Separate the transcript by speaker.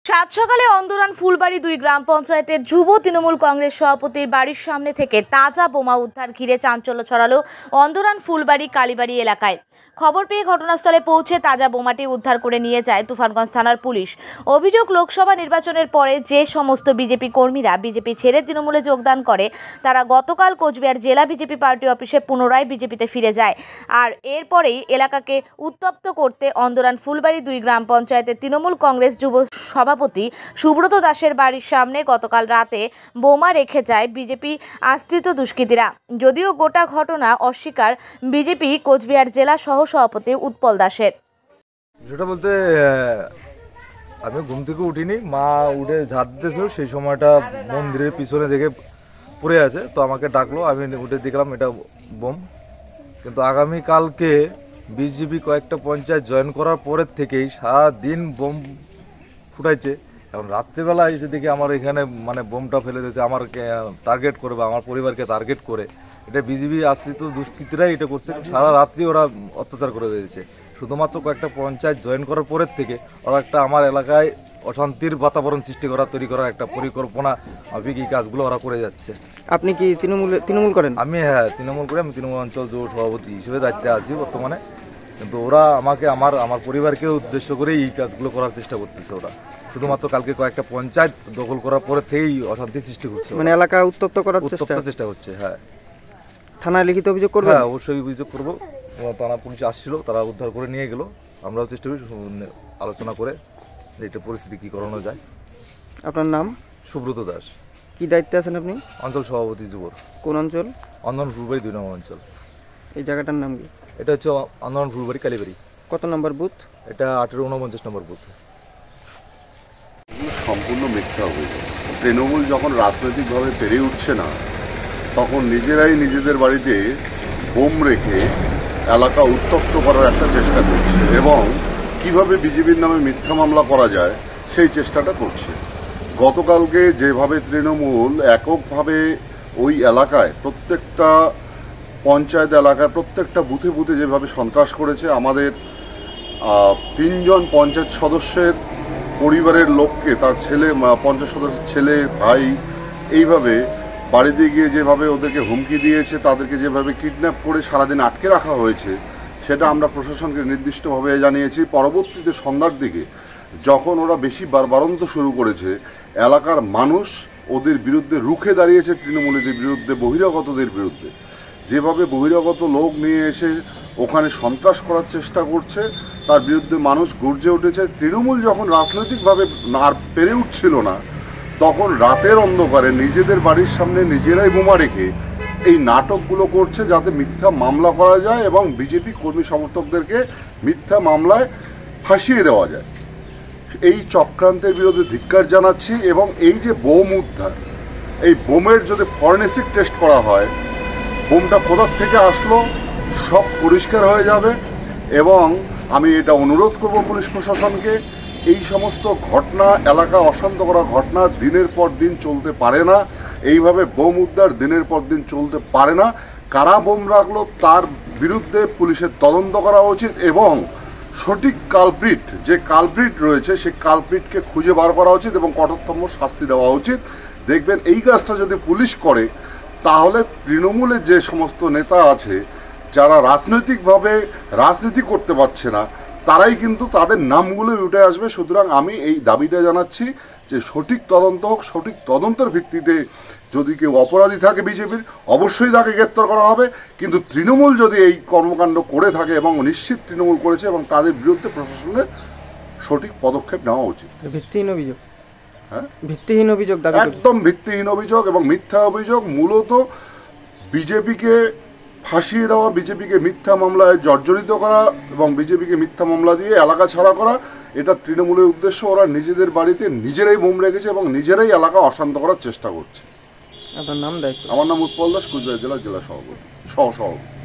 Speaker 1: সাত সকালে অন্দরান ফুলবাড়ি ২ গ্রাম পঞ্চায়েতের যুব তৃণমূল কংগ্রেস সভাপতির বাড়ির সামনে থেকে তাজা বোমা উদ্ধার ঘিরে চাঞ্চল্য ছড়ালো অন্দরান ফুলবাড়ি কালীবাড়ি এলাকায়। খবর পেয়ে ঘটনাস্থলে পৌঁছে তাজা বোমাটি উদ্ধার করে নিয়ে যায় তুফানগঞ্জ থানার পুলিশ। অভিযোগ, লোকসভা নির্বাচনের পরে যে সমস্ত বিজেপি কর্মীরা বিজেপি ছেড়ে তৃণমূলে যোগদান করে তারা গতকাল কোচবিহার জেলা বিজেপি পার্টি অফিসে পুনরায় বিজেপিতে ফিরে যায়। আর এরপরেই এলাকাকে উত্তপ্ত করতে অন্দরান ফুলবাড়ি ২ গ্রাম পঞ্চায়েতের তৃণমূল কংগ্রেস যুব সভাপতি সুব্রত দাসের বাড়ির সামনে গতকাল রাতে বোমা রেখে যায় বিজেপি আশ্রিত দুষ্কৃতীরা। যদিও গোটা ঘটনা অস্বীকার বিজেপি কোচবিহার জেলা সহ সভাপতি উৎপল দাসের।
Speaker 2: যেটা বলতে আমি ঘুম থেকে উঠিনি, মা উঠে ঝাড় দিতেছিল, সেই সময়টা মন্দিরের পিছনে দেখে পড়ে আছে, তো আমাকে ডাকলো, আমি উঠে দেখলাম এটা বোম। কিন্তু আগামীকালকে বিজেপি কয়েকটা পঞ্চায়েত জয়েন করার পরের থেকেই সারাদিন বোম ফুটাইছে। এখন রাত্রিবেলা এসে দেখি আমার এখানে বোমটা ফেলে দিয়েছে, আমাকে টার্গেট করে বা আমার পরিবারকে টার্গেট করে। এটা বিজেপি আশ্রিত দুষ্কৃতীরাই এটা করছে, সারা রাত্রি ওরা অত্যাচার করে দিয়েছে। শুধুমাত্র কয়েকটা পঞ্চায়েত জয়েন করার পরের থেকে ওরা একটা আমার এলাকায় অশান্তির বাতাবরণ সৃষ্টি করা, তৈরি করার একটা পরিকল্পনা এই কাজগুলো ওরা করে যাচ্ছে।
Speaker 3: আপনি কি তৃণমূল করেন?
Speaker 2: আমি তৃণমূল করি, আমি তৃণমূল অঞ্চল যুব সভাপতি হিসেবে দায়িত্বে আছি বর্তমানে। কিন্তু ওরা আমাকে আমার পরিবারকে উদ্দেশ্য করে এই কাজগুলো করার চেষ্টা করতেছে। ওরা শুধুমাত্র কালকে কয়েকটা পঞ্চায়েত দখল করার পরে থেকেই অশান্তি সৃষ্টি করছে,
Speaker 3: এলাকা উত্তপ্ত করার
Speaker 2: চেষ্টা করছে।
Speaker 3: থানায় লিখিত অভিযোগ করবেন?
Speaker 2: অবশ্যই অভিযোগ করবো। থানা পুলিশ আসছিল, তারা উদ্ধার করে নিয়ে গেল। আমরাও চেষ্টা করি আলোচনা করে এটা পরিস্থিতি কি করানো যায়।
Speaker 3: আপনার নাম?
Speaker 2: সুব্রত দাস।
Speaker 3: কি দায়িত্বে আছেন আপনি?
Speaker 2: অঞ্চল সভাপতি যুব।
Speaker 3: কোন অঞ্চল?
Speaker 2: অন্দরান ফুলবাড়ি ২ নম্বর অঞ্চল।
Speaker 3: এই জায়গাটার নাম কি?
Speaker 2: এটা হচ্ছে অন্দরান ফুলবাড়ি কালীবাড়ি।
Speaker 3: কত নম্বর বুথ?
Speaker 2: এটা 1849 নম্বর বুথ।
Speaker 4: সম্পূর্ণ মিথ্যা অভিযোগ। তৃণমূল যখন রাজনৈতিকভাবে পেরে উঠছে না, তখন নিজেরাই নিজেদের বাড়িতে বোম রেখে এলাকা উত্তপ্ত করার একটা চেষ্টা করছে এবং কিভাবে বিজেপির নামে মিথ্যা মামলা করা যায় সেই চেষ্টাটা করছে। গতকালকে যেভাবে তৃণমূল এককভাবে ওই এলাকায় প্রত্যেকটা পঞ্চায়েত এলাকায় প্রত্যেকটা বুথে বুথে যেভাবে সন্ত্রাস করেছে, আমাদের ৩ জন পঞ্চায়েত সদস্যের পরিবারের লোককে, তার ছেলে, পঞ্চায়েত সদস্যের ছেলে, ভাই, এইভাবে বাড়িতে গিয়ে যেভাবে ওদেরকে হুমকি দিয়েছে, তাদেরকে যেভাবে কিডন্যাপ করে সারাদিন আটকে রাখা হয়েছে, সেটা আমরা প্রশাসনকে নির্দিষ্টভাবে জানিয়েছি। পরবর্তীতে সন্ধ্যার দিকে যখন ওরা বেশি বাড়ন্ত শুরু করেছে, এলাকার মানুষ ওদের বিরুদ্ধে রুখে দাঁড়িয়েছে, তৃণমূলীদের বিরুদ্ধে, বহিরাগতদের বিরুদ্ধে। যেভাবে বহিরাগত লোক নিয়ে এসে ওখানে সন্ত্রাস করার চেষ্টা করছে, তার বিরুদ্ধে মানুষ গর্জে উঠেছে। তৃণমূল যখন রাজনৈতিকভাবে আর পেরে উঠছিল না, তখন রাতের অন্ধকারে নিজেদের বাড়ির সামনে নিজেরাই বোমা রেখে এই নাটকগুলো করছে, যাতে মিথ্যা মামলা করা যায় এবং বিজেপি কর্মী সমর্থকদেরকে মিথ্যা মামলায় ফাঁসিয়ে দেওয়া যায়। এই চক্রান্তের বিরুদ্ধে ধিক্কার জানাচ্ছি এবং এই যে বোম উদ্ধার, এই বোমের যদি ফরেনসিক টেস্ট করা হয়, বোমটা কোথার থেকে আসলো সব পরিষ্কার হয়ে যাবে। এবং আমি এটা অনুরোধ করব পুলিশ প্রশাসনকে, এই সমস্ত ঘটনা, এলাকা অশান্ত করা ঘটনা দিনের পর দিন চলতে পারে না। এইভাবে বোম উদ্ধার দিনের পর দিন চলতে পারে না। কারা বোম রাখলো তার বিরুদ্ধে পুলিশের তদন্ত করা উচিত এবং সঠিক কালপ্রিট, যে কালপ্রিট রয়েছে, সেই কালপ্রিটকে খুঁজে বার করা উচিত এবং কঠোরতম শাস্তি দেওয়া উচিত। দেখবেন এই কাজটা যদি পুলিশ করে, তাহলে তৃণমূলের যে সমস্ত নেতা আছে যারা রাজনৈতিকভাবে রাজনীতি করতে পারছে না, তারাই কিন্তু তাদের নামগুলো উঠে আসবে। সুতরাং আমি এই দাবিটা জানাচ্ছি যে সঠিক তদন্ত হোক, সঠিক তদন্তের ভিত্তিতে যদি কেউ অপরাধী থাকে বিজেপির, অবশ্যই তাকে গ্রেপ্তার করা হবে। কিন্তু তৃণমূল যদি এই কর্মকাণ্ড করে থাকে এবং নিশ্চিত তৃণমূল করেছে, এবং তাদের বিরুদ্ধে প্রশাসনের সঠিক পদক্ষেপ নেওয়া উচিত।
Speaker 3: ভিত্তিহীন অভিযোগ। ভিত্তিহীন অভিযোগ,
Speaker 4: একদম ভিত্তিহীন অভিযোগ এবং মিথ্যা অভিযোগ। মূলত বিজেপিকে ফাঁসিয়ে দেওয়া, বিজেপিকে মিথ্যা মামলায় জর্জরিত করা এবং বিজেপিকে মিথ্যা মামলা দিয়ে এলাকা ছাড়া করা, এটা তৃণমূলের উদ্দেশ্য। ওরা নিজেদের বাড়িতে নিজেরাই বোম রেখেছে এবং নিজেরাই এলাকা অশান্ত করার চেষ্টা করছে।
Speaker 3: আপনার নাম? দায়িত্ব?
Speaker 4: আমার নাম উৎপল দাস, কুচবিহার জেলা সহ সভাপতি।